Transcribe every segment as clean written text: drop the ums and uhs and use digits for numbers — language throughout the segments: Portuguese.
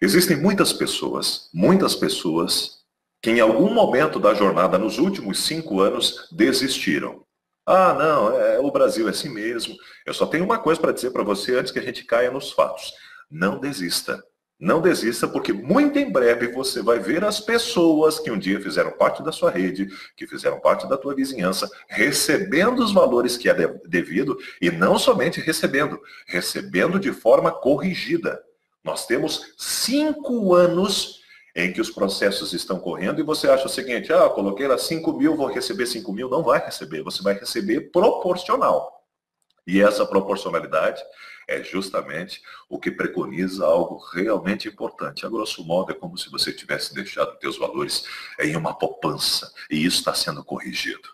Existem muitas pessoas que em algum momento da jornada, nos últimos 5 anos, desistiram. Ah, não, o Brasil é assim mesmo. Eu só tenho uma coisa para dizer para você antes que a gente caia nos fatos. Não desista. Não desista, porque muito em breve você vai ver as pessoas que um dia fizeram parte da sua rede, que fizeram parte da tua vizinhança, recebendo os valores que é devido, e não somente recebendo, recebendo de forma corrigida. Nós temos 5 anos em que os processos estão correndo e você acha o seguinte, eu coloquei lá 5 mil, vou receber 5 mil. Não vai receber, você vai receber proporcional. E essa proporcionalidade é justamente o que preconiza algo realmente importante. A grosso modo, é como se você tivesse deixado seus valores em uma poupança, e isso está sendo corrigido.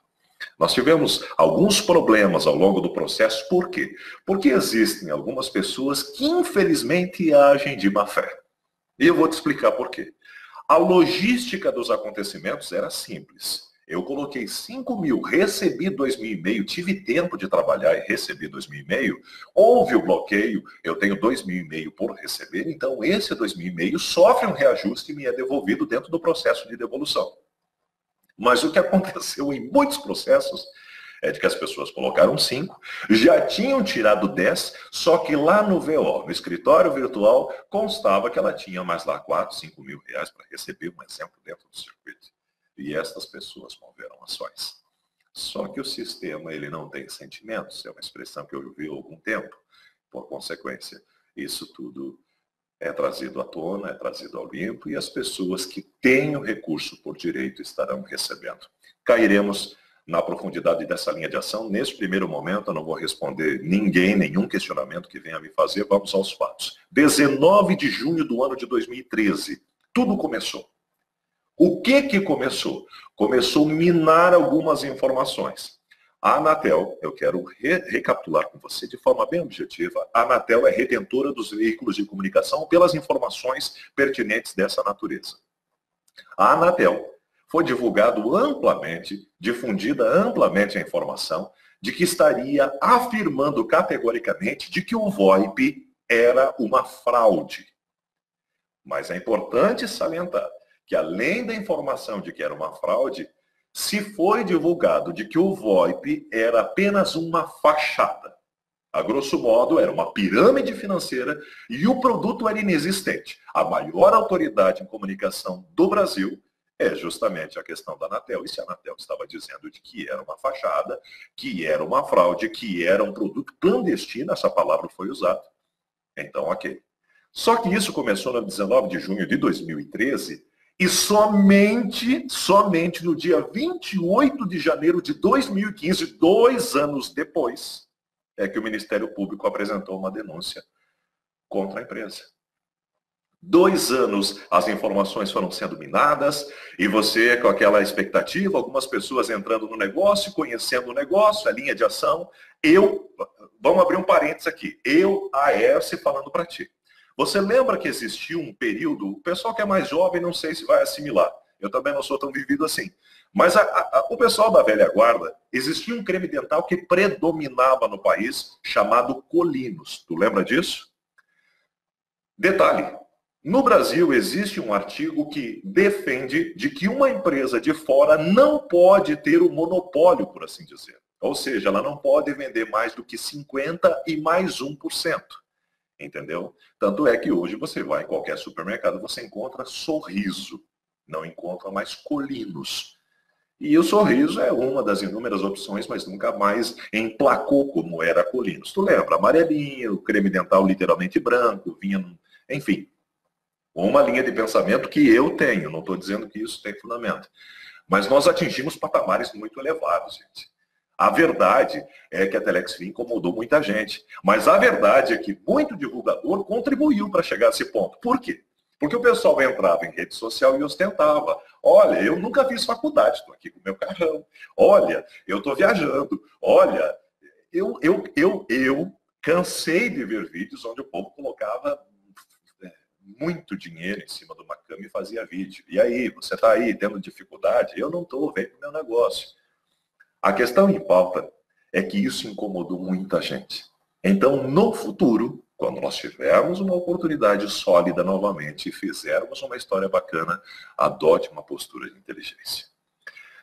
Nós tivemos alguns problemas ao longo do processo, por quê? Porque existem algumas pessoas que infelizmente agem de má fé. E eu vou te explicar por quê. A logística dos acontecimentos era simples. Eu coloquei 5 mil, recebi 2.500, tive tempo de trabalhar e recebi 2.500, houve o bloqueio, eu tenho 2.500 por receber, então esse 2.500 sofre um reajuste e me é devolvido dentro do processo de devolução. Mas o que aconteceu em muitos processos é de que as pessoas colocaram 5, já tinham tirado 10, só que lá no VO, no escritório virtual, constava que ela tinha mais lá 4, 5 mil reais para receber, um exemplo dentro do circuito. E estas pessoas moveram ações. Só que o sistema, ele não tem sentimentos, é uma expressão que eu ouvi há algum tempo. Por consequência, isso tudo é trazido à tona, é trazido ao limpo, e as pessoas que têm o recurso por direito estarão recebendo. Cairemos na profundidade dessa linha de ação. Nesse primeiro momento, eu não vou responder nenhum questionamento que venha me fazer. Vamos aos fatos. 19 de junho do ano de 2013, tudo começou. O que começou? Começou a minar algumas informações. A Anatel, eu quero recapitular com você de forma bem objetiva, a Anatel é retentora dos veículos de comunicação pelas informações pertinentes dessa natureza. A Anatel foi divulgado amplamente, difundida amplamente a informação de que estaria afirmando categoricamente de que o VoIP era uma fraude. Mas é importante salientar que, além da informação de que era uma fraude, se foi divulgado de que o VoIP era apenas uma fachada. A grosso modo, era uma pirâmide financeira e o produto era inexistente. A maior autoridade em comunicação do Brasil é justamente a questão da Anatel. E se a Anatel estava dizendo de que era uma fachada, que era uma fraude, que era um produto clandestino, essa palavra foi usada, então ok. Só que isso começou no 19 de junho de 2013 e somente no dia 28 de janeiro de 2015, 2 anos depois, é que o Ministério Público apresentou uma denúncia contra a empresa. 2 anos as informações foram sendo minadas e você com aquela expectativa, algumas pessoas entrando no negócio, conhecendo o negócio, a linha de ação. Vamos abrir um parênteses aqui, Aércio, falando para ti. Você lembra que existiu um período, o pessoal que é mais jovem não sei se vai assimilar, eu também não sou tão vivido assim, mas o pessoal da velha guarda, existia um creme dental que predominava no país, chamado Colinos. Tu lembra disso? Detalhe, no Brasil existe um artigo que defende de que uma empresa de fora não pode ter o monopólio, por assim dizer. Ou seja, ela não pode vender mais do que 50% e mais 1%. Entendeu? Tanto é que hoje você vai em qualquer supermercado, você encontra Sorriso, não encontra mais Colinos. E o Sorriso é uma das inúmeras opções, mas nunca mais emplacou como era Colinos. Tu lembra? Amarelinho, o creme dental literalmente branco, vinha, enfim. Uma linha de pensamento que eu tenho, não estou dizendo que isso tem fundamento. Mas nós atingimos patamares muito elevados, gente. A verdade é que a Telexfin incomodou muita gente. Mas a verdade é que muito divulgador contribuiu para chegar a esse ponto. Por quê? Porque o pessoal entrava em rede social e ostentava. Olha, eu nunca fiz faculdade, estou aqui com o meu carrão. Olha, eu estou viajando. Olha, eu cansei de ver vídeos onde o povo colocava muito dinheiro em cima de uma cama e fazia vídeo. E aí, você está aí tendo dificuldade? Eu não estou, vem com o meu negócio. A questão em pauta é que isso incomodou muita gente. Então, no futuro, Quando nós tivermos uma oportunidade sólida novamente e fizermos uma história bacana, adote uma postura de inteligência.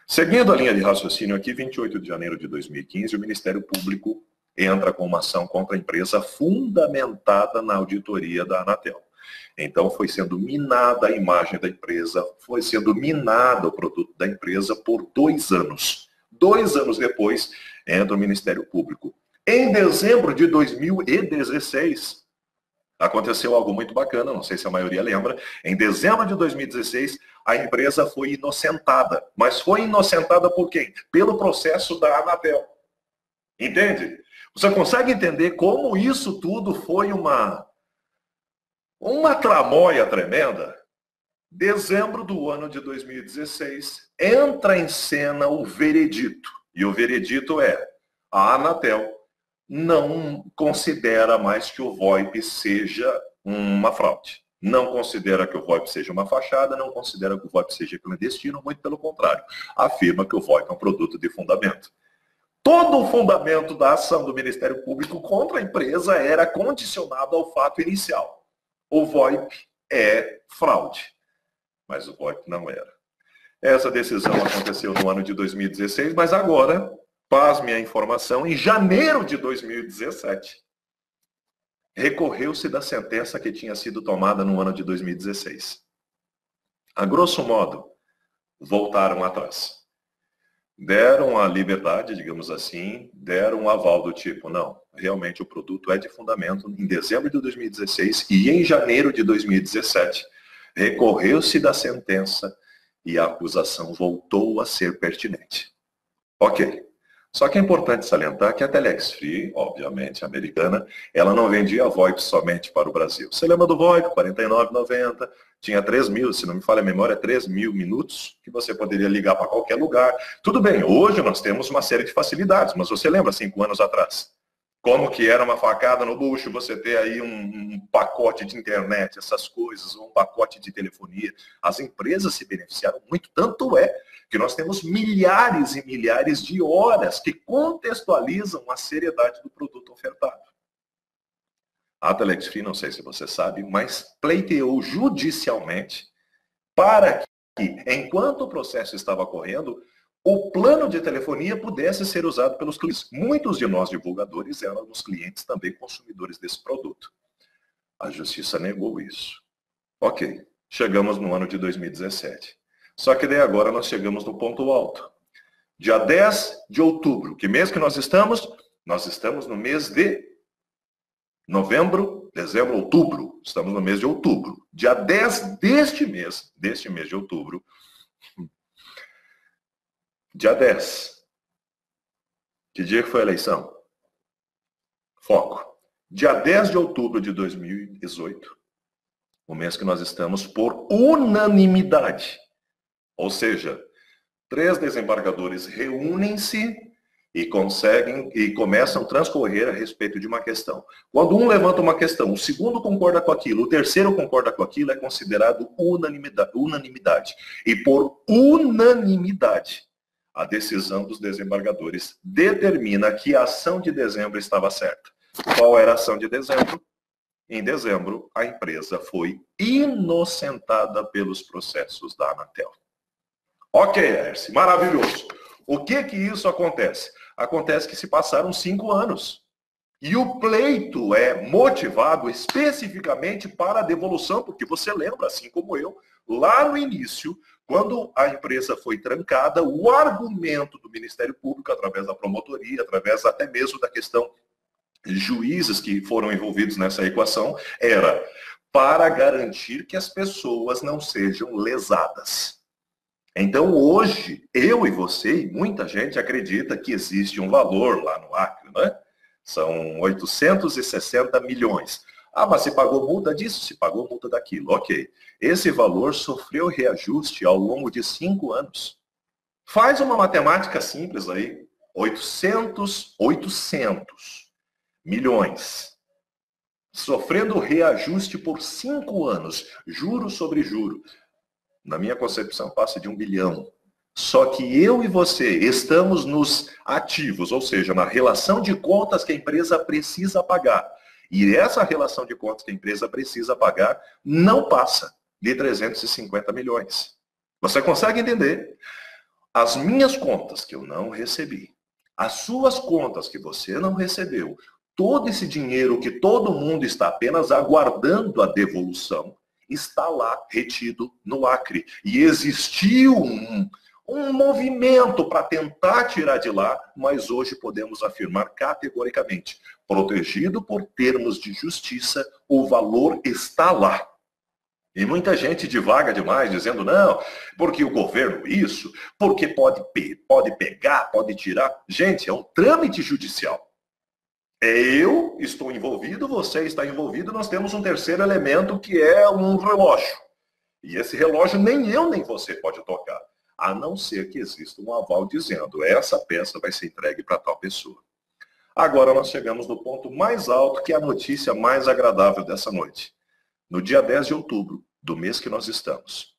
Seguindo a linha de raciocínio aqui, 28 de janeiro de 2015, o Ministério Público entra com uma ação contra a empresa fundamentada na auditoria da Anatel. Então foi sendo minada a imagem da empresa, foi sendo minado o produto da empresa por 2 anos. 2 anos depois, entra o Ministério Público. Em dezembro de 2016, aconteceu algo muito bacana, não sei se a maioria lembra. Em dezembro de 2016, a empresa foi inocentada. Mas foi inocentada por quem? Pelo processo da Anatel. Entende? Você consegue entender como isso tudo foi uma tramóia tremenda? Dezembro do ano de 2016, entra em cena o veredito. E o veredito é: a Anatel não considera mais que o VoIP seja uma fraude. Não considera que o VoIP seja uma fachada, não considera que o VoIP seja clandestino, muito pelo contrário. Afirma que o VoIP é um produto de fundamento. Todo o fundamento da ação do Ministério Público contra a empresa era condicionado ao fato inicial. O VoIP é fraude, mas o VoIP não era. Essa decisão aconteceu no ano de 2016, mas agora, pasme a informação, em janeiro de 2017, recorreu-se da sentença que tinha sido tomada no ano de 2016. A grosso modo, voltaram atrás. Deram a liberdade, digamos assim, deram um aval do tipo, não, realmente o produto é de fundamento em dezembro de 2016 e em janeiro de 2017, recorreu-se da sentença e a acusação voltou a ser pertinente. Ok. Só que é importante salientar que a Telex Free, obviamente americana, ela não vendia VoIP somente para o Brasil. Você lembra do VoIP? R$ 49,90, tinha 3.000, se não me falha a memória, 3.000 minutos que você poderia ligar para qualquer lugar. Tudo bem, hoje nós temos uma série de facilidades, mas você lembra 5 anos atrás? Como que era uma facada no bucho você ter aí um pacote de internet, essas coisas, um pacote de telefonia. As empresas se beneficiaram muito, tanto é que nós temos milhares e milhares de horas que contextualizam a seriedade do produto ofertado. A Telex Free, não sei se você sabe, mas pleiteou judicialmente para que, enquanto o processo estava correndo, o plano de telefonia pudesse ser usado pelos clientes. Muitos de nós divulgadores eram os clientes também consumidores desse produto. A justiça negou isso. Ok, chegamos no ano de 2017. Só que daí agora nós chegamos no ponto alto. Dia 10 de outubro. Que mês que nós estamos? Nós estamos no mês de novembro, dezembro, outubro. Estamos no mês de outubro. Dia 10 deste mês de outubro. Dia 10. Que dia que foi a eleição? Foco. Dia 10 de outubro de 2018, o mês que nós estamos, por unanimidade. Ou seja, 3 desembargadores reúnem-se e começam a transcorrer a respeito de uma questão. Quando um levanta uma questão, o segundo concorda com aquilo, o terceiro concorda com aquilo, é considerado unanimidade. E por unanimidade, a decisão dos desembargadores determina que a ação de dezembro estava certa. Qual era a ação de dezembro? Em dezembro, a empresa foi inocentada pelos processos da Anatel. Ok, Erce, maravilhoso. O que isso acontece? Acontece que se passaram 5 anos. E o pleito é motivado especificamente para a devolução, porque você lembra, assim como eu, lá no início, quando a empresa foi trancada, o argumento do Ministério Público, através da promotoria, através até mesmo da questão de juízes que foram envolvidos nessa equação, era para garantir que as pessoas não sejam lesadas. Então hoje, eu e você e muita gente acredita que existe um valor lá no Acre, né? São 860 milhões. Ah, mas se pagou multa disso, se pagou multa daquilo. Ok. Esse valor sofreu reajuste ao longo de 5 anos. Faz uma matemática simples aí. 800 milhões. Sofrendo reajuste por 5 anos. Juro sobre juro. Na minha concepção, passa de 1 bilhão. Só que eu e você estamos nos ativos, ou seja, na relação de contas que a empresa precisa pagar. E essa relação de contas que a empresa precisa pagar não passa de 350 milhões. Você consegue entender? As minhas contas que eu não recebi, as suas contas que você não recebeu, todo esse dinheiro que todo mundo está apenas aguardando a devolução, está lá retido no Acre. E existiu um movimento para tentar tirar de lá, mas hoje podemos afirmar categoricamente, protegido por termos de justiça, o valor está lá. E muita gente divaga demais, dizendo, não, porque o governo isso, porque pode pegar, pode tirar. Gente, é um trâmite judicial. Eu estou envolvido, você está envolvido, nós temos um terceiro elemento que é um relógio. E esse relógio nem eu nem você pode tocar, a não ser que exista um aval dizendo, essa peça vai ser entregue para tal pessoa. Agora nós chegamos no ponto mais alto, que é a notícia mais agradável dessa noite. No dia 10 de outubro do mês que nós estamos,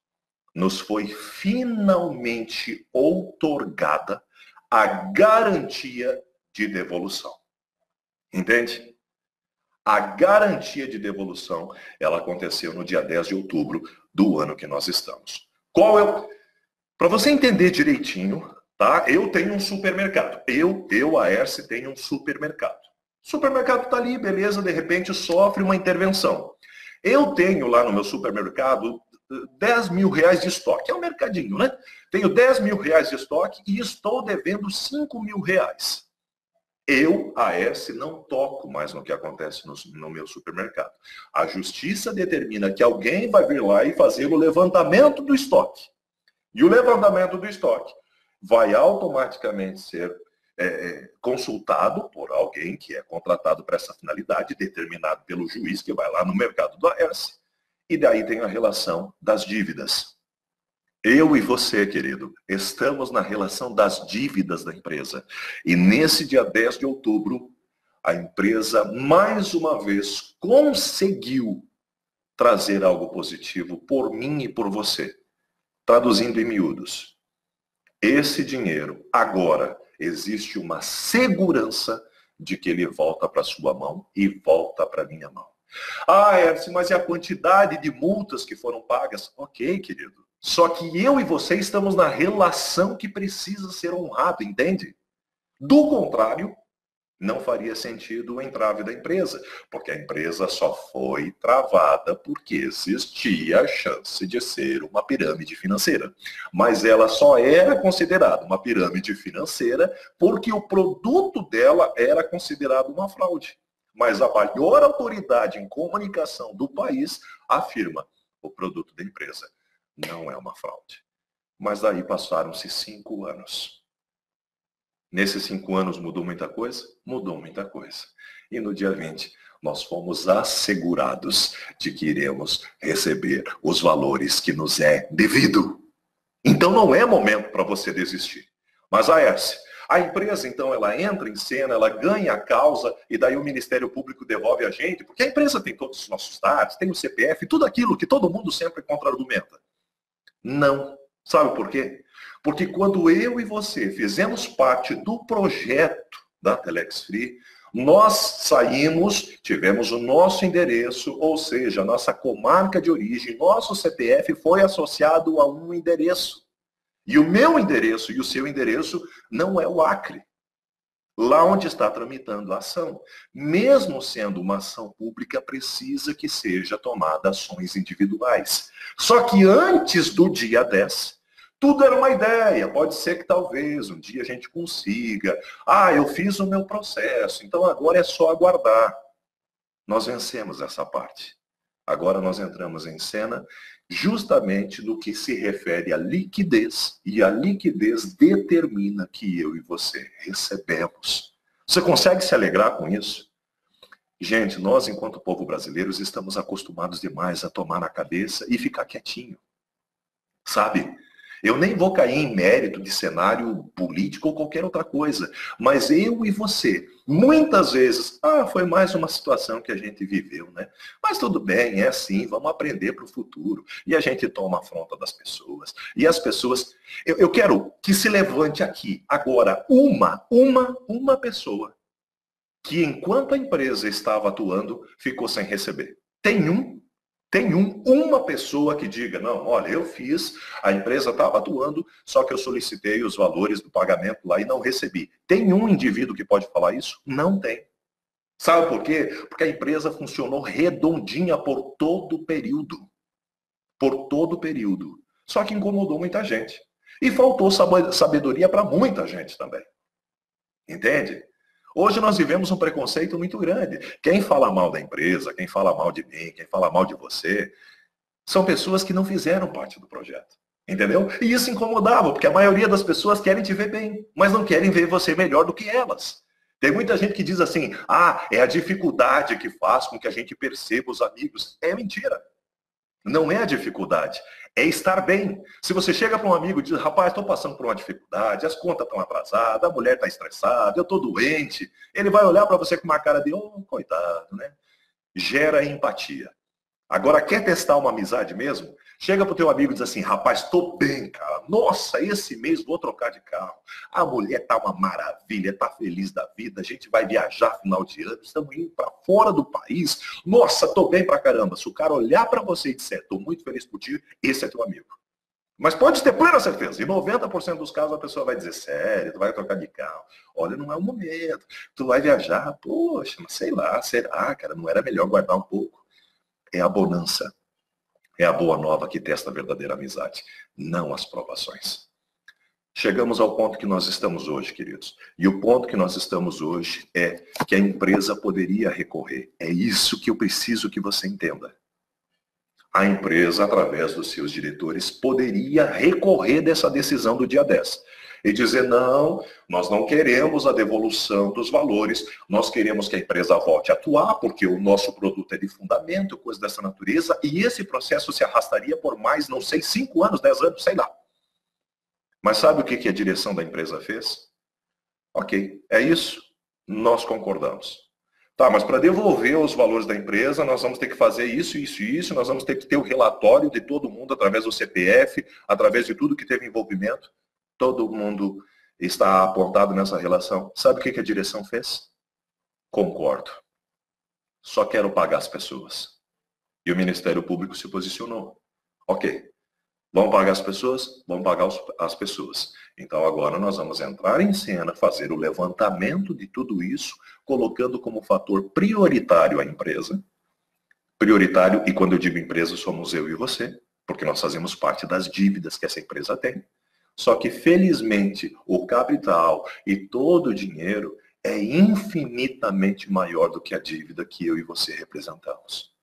nos foi finalmente outorgada a garantia de devolução. Entende? A garantia de devolução, ela aconteceu no dia 10 de outubro do ano que nós estamos. Qual é? Para você entender direitinho, tá? Eu tenho um supermercado. Eu, Aércio, tenho um supermercado. O supermercado está ali, beleza, de repente sofre uma intervenção. Eu tenho lá no meu supermercado 10 mil reais de estoque. É um mercadinho, né? Tenho 10 mil reais de estoque e estou devendo 5 mil reais. Eu, Aércio, não toco mais no que acontece no meu supermercado. A justiça determina que alguém vai vir lá e fazer o levantamento do estoque. E o levantamento do estoque vai automaticamente ser consultado por alguém que é contratado para essa finalidade, determinado pelo juiz que vai lá no mercado do Aércio. E daí tem a relação das dívidas. Eu e você, querido, estamos na relação das dívidas da empresa. E nesse dia 10 de outubro, a empresa, mais uma vez, conseguiu trazer algo positivo por mim e por você. Traduzindo em miúdos, esse dinheiro, agora, existe uma segurança de que ele volta para sua mão e volta para minha mão. Ah, Hércio, mas e a quantidade de multas que foram pagas? Ok, querido. Só que eu e você estamos na relação que precisa ser honrada, entende? Do contrário, não faria sentido o entrave da empresa, porque a empresa só foi travada porque existia a chance de ser uma pirâmide financeira. Mas ela só era considerada uma pirâmide financeira porque o produto dela era considerado uma fraude. Mas a maior autoridade em comunicação do país afirma: o produto da empresa não é uma fraude. Mas daí passaram-se 5 anos. Nesses 5 anos mudou muita coisa? Mudou muita coisa. E no dia 20, nós fomos assegurados de que iremos receber os valores que nos é devido. Então não é momento para você desistir. Mas a empresa, então, ela entra em cena, ela ganha a causa, e daí o Ministério Público devolve a gente, porque a empresa tem todos os nossos dados, tem o CPF, tudo aquilo que todo mundo sempre contra-argumenta. Não. Sabe por quê? Porque quando eu e você fizemos parte do projeto da Telex Free, nós saímos, tivemos o nosso endereço, ou seja, a nossa comarca de origem, nosso CPF foi associado a um endereço. E o meu endereço e o seu endereço não é o Acre. Lá onde está tramitando a ação. Mesmo sendo uma ação pública, precisa que seja tomada ações individuais. Só que antes do dia 10, tudo era uma ideia. Pode ser que talvez um dia a gente consiga. Ah, eu fiz o meu processo, então agora é só aguardar. Nós vencemos essa parte. Agora nós entramos em cena justamente no que se refere à liquidez. E a liquidez determina que eu e você recebemos. Você consegue se alegrar com isso? Gente, nós, enquanto povo brasileiros, estamos acostumados demais a tomar na cabeça e ficar quietinho. Sabe? Eu nem vou cair em mérito de cenário político ou qualquer outra coisa. Mas eu e você, muitas vezes, foi mais uma situação que a gente viveu, né? Mas tudo bem, é assim, vamos aprender para o futuro. E a gente toma a afronta das pessoas. E as pessoas... Eu quero que se levante aqui, agora, uma pessoa que enquanto a empresa estava atuando, ficou sem receber? Uma pessoa que diga, não, olha, eu fiz, a empresa estava atuando, só que eu solicitei os valores do pagamento lá e não recebi. Tem um indivíduo que pode falar isso? Não tem. Sabe por quê? Porque a empresa funcionou redondinha por todo o período. Por todo o período. Só que incomodou muita gente. E faltou sabedoria para muita gente também. Entende? Hoje nós vivemos um preconceito muito grande. Quem fala mal da empresa, quem fala mal de mim, quem fala mal de você, são pessoas que não fizeram parte do projeto. Entendeu? E isso incomodava, porque a maioria das pessoas querem te ver bem, mas não querem ver você melhor do que elas. Tem muita gente que diz assim, ah, é a dificuldade que faz com que a gente perceba os amigos. É mentira. Não é a dificuldade, é estar bem. Se você chega para um amigo e diz, rapaz, estou passando por uma dificuldade, as contas estão atrasadas, a mulher está estressada, eu estou doente, ele vai olhar para você com uma cara de, oh, coitado, né? Gera empatia. Agora, quer testar uma amizade mesmo? Chega pro teu amigo e diz assim, rapaz, tô bem, cara. Nossa, esse mês vou trocar de carro. A mulher tá uma maravilha, tá feliz da vida. A gente vai viajar final de ano, estamos indo para fora do país. Nossa, tô bem pra caramba. Se o cara olhar para você e disser, tô muito feliz por ti, esse é teu amigo. Mas pode ter plena certeza, em 90% dos casos a pessoa vai dizer, sério, tu vai trocar de carro. Olha, não é o momento. Tu vai viajar, poxa, mas sei lá, será, cara, não era melhor guardar um pouco? É a bonança, é a boa nova que testa a verdadeira amizade, não as provações. Chegamos ao ponto que nós estamos hoje, queridos. E o ponto que nós estamos hoje é que a empresa poderia recorrer. É isso que eu preciso que você entenda. A empresa, através dos seus diretores, poderia recorrer dessa decisão do dia 10 e dizer, não, nós não queremos a devolução dos valores, nós queremos que a empresa volte a atuar, porque o nosso produto é de fundamento, coisa dessa natureza, e esse processo se arrastaria por mais, não sei, 5 anos, 10 anos, sei lá. Mas sabe o que a direção da empresa fez? Ok, é isso, nós concordamos. Tá, mas para devolver os valores da empresa, nós vamos ter que fazer isso, isso e isso, nós vamos ter que ter o relatório de todo mundo através do CPF, através de tudo que teve envolvimento. Todo mundo está apontado nessa relação. Sabe o que a direção fez? Concordo. Só quero pagar as pessoas. E o Ministério Público se posicionou. Ok, vamos pagar as pessoas? Vamos pagar as pessoas. Então agora nós vamos entrar em cena, fazer o levantamento de tudo isso, colocando como fator prioritário a empresa. Prioritário, e quando eu digo empresa, somos eu e você, porque nós fazemos parte das dívidas que essa empresa tem. Só que, felizmente, o capital e todo o dinheiro é infinitamente maior do que a dívida que eu e você representamos.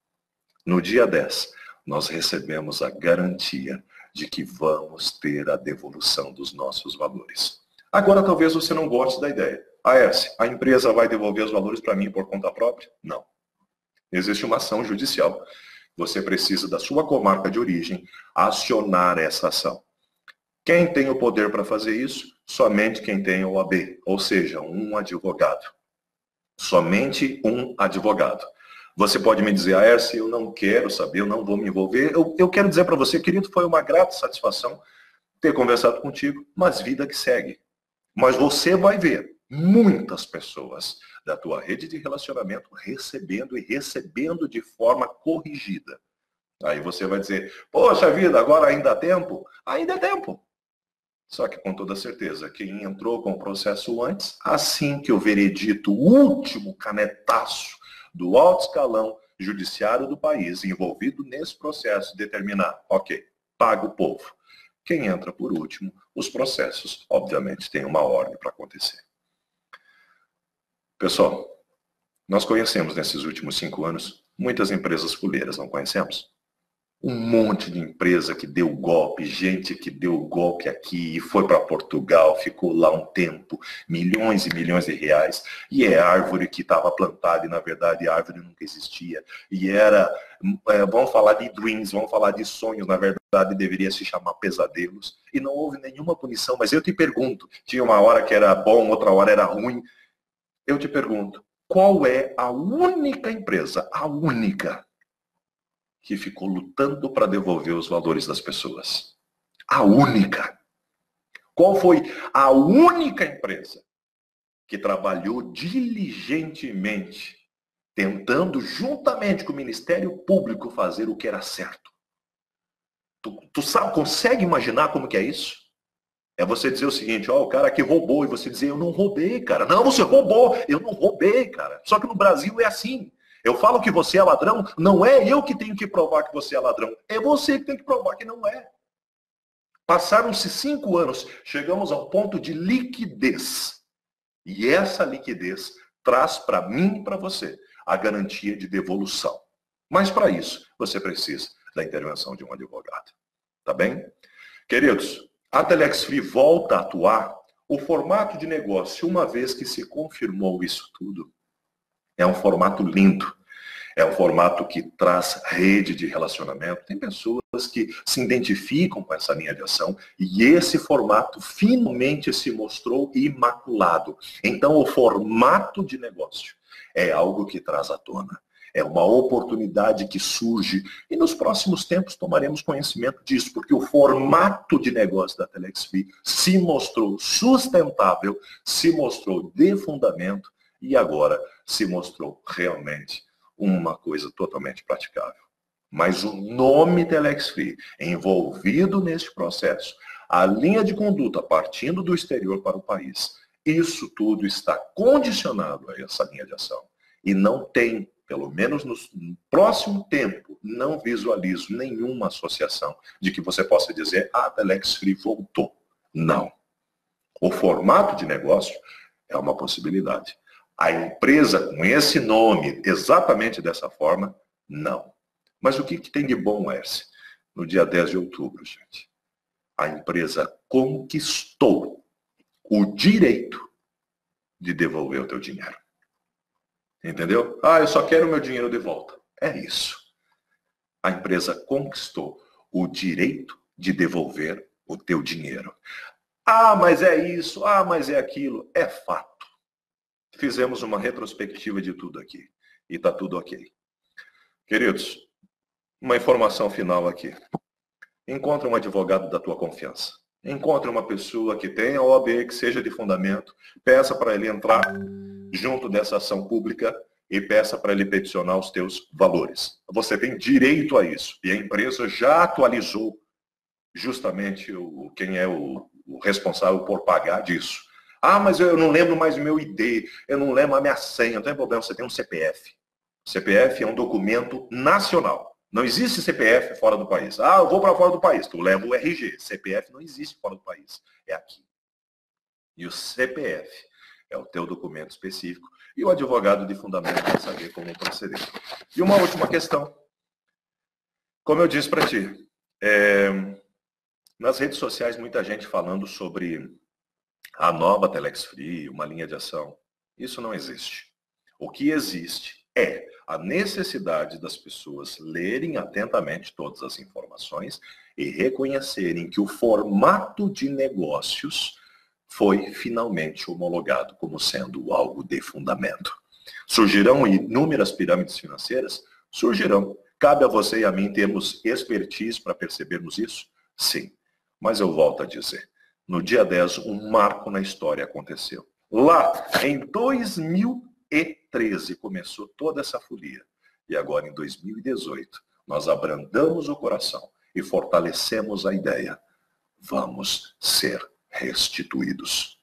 No dia 10, nós recebemos a garantia de que vamos ter a devolução dos nossos valores. Agora, talvez você não goste da ideia. Aécio, a empresa vai devolver os valores para mim por conta própria? Não. Existe uma ação judicial. Você precisa da sua comarca de origem acionar essa ação. Quem tem o poder para fazer isso? Somente quem tem o OAB, ou seja, um advogado. Somente um advogado. Você pode me dizer, Aécio, eu não quero saber, eu não vou me envolver. Eu quero dizer para você, querido, foi uma grata satisfação ter conversado contigo, mas vida que segue. Mas você vai ver muitas pessoas da tua rede de relacionamento recebendo e recebendo de forma corrigida. Aí você vai dizer, poxa vida, agora ainda há tempo? Ainda é tempo. Só que com toda certeza, quem entrou com o processo antes, assim que o veredito, o último canetaço do alto escalão judiciário do país envolvido nesse processo determinar, ok, paga o povo. Quem entra por último, os processos, obviamente, têm uma ordem para acontecer. Pessoal, nós conhecemos nesses últimos 5 anos muitas empresas fuleiras, não conhecemos? Um monte de empresa que deu golpe, gente que deu golpe aqui e foi para Portugal, ficou lá um tempo, milhões e milhões de reais, e é árvore que estava plantada e na verdade a árvore nunca existia. E era, vamos falar de dreams, vamos falar de sonhos, na verdade deveria se chamar pesadelos. E não houve nenhuma punição, mas eu te pergunto, tinha uma hora que era bom, outra hora era ruim. Eu te pergunto, qual é a única empresa, a única, que ficou lutando para devolver os valores das pessoas? A única. Qual foi a única empresa que trabalhou diligentemente, tentando, juntamente com o Ministério Público, fazer o que era certo. Tu sabe, consegue imaginar como que é isso? É você dizer o seguinte, ó, o cara aqui roubou, e você dizer, eu não roubei, cara. Não, você roubou, eu não roubei, cara. Só que no Brasil é assim. Eu falo que você é ladrão, não é eu que tenho que provar que você é ladrão, é você que tem que provar que não é. Passaram-se 5 anos, chegamos ao ponto de liquidez. E essa liquidez traz para mim e para você a garantia de devolução. Mas para isso, você precisa da intervenção de um advogado. Tá bem? Queridos, a Telex Free volta a atuar. O formato de negócio, uma vez que se confirmou isso tudo, é um formato lindo. É um formato que traz rede de relacionamento. Tem pessoas que se identificam com essa linha de ação e esse formato finalmente se mostrou imaculado. Então, o formato de negócio é algo que traz à tona. É uma oportunidade que surge e nos próximos tempos tomaremos conhecimento disso, porque o formato de negócio da Telex Free se mostrou sustentável, se mostrou de fundamento e agora se mostrou realmente uma coisa totalmente praticável. Mas o nome Telex Free envolvido neste processo, a linha de conduta partindo do exterior para o país, isso tudo está condicionado a essa linha de ação. E não tem, pelo menos no próximo tempo, não visualizo nenhuma associação de que você possa dizer, a Telex Free voltou. Não. O formato de negócio é uma possibilidade. A empresa com esse nome, exatamente dessa forma, não. Mas o que tem de bom, Hércio? No dia 10 de outubro, gente, a empresa conquistou o direito de devolver o teu dinheiro. Entendeu? Ah, eu só quero o meu dinheiro de volta. É isso. A empresa conquistou o direito de devolver o teu dinheiro. Ah, mas é isso. Ah, mas é aquilo. É fato. Fizemos uma retrospectiva de tudo aqui. E está tudo ok. Queridos, uma informação final aqui. Encontre um advogado da tua confiança. Encontre uma pessoa que tenha OAB, que seja de fundamento. Peça para ele entrar junto dessa ação pública e peça para ele peticionar os teus valores. Você tem direito a isso. E a empresa já atualizou justamente quem é o responsável por pagar disso. Ah, mas eu não lembro mais o meu ID, eu não lembro a minha senha, não tem problema, você tem um CPF. CPF é um documento nacional. Não existe CPF fora do país. Ah, eu vou para fora do país, tu leva o RG. CPF não existe fora do país, é aqui. E o CPF é o teu documento específico e o advogado de fundamento vai saber como proceder. E uma última questão. Como eu disse para ti, nas redes sociais muita gente falando sobre a nova Telex Free, uma linha de ação. Isso não existe. O que existe é a necessidade das pessoas lerem atentamente todas as informações e reconhecerem que o formato de negócios foi finalmente homologado como sendo algo de fundamento. Surgirão inúmeras pirâmides financeiras? Surgirão. Cabe a você e a mim termos expertise para percebermos isso? Sim. Mas eu volto a dizer, no dia 10, um marco na história aconteceu. Lá, em 2013, começou toda essa folia. E agora, em 2018, nós abrandamos o coração e fortalecemos a ideia. Vamos ser restituídos.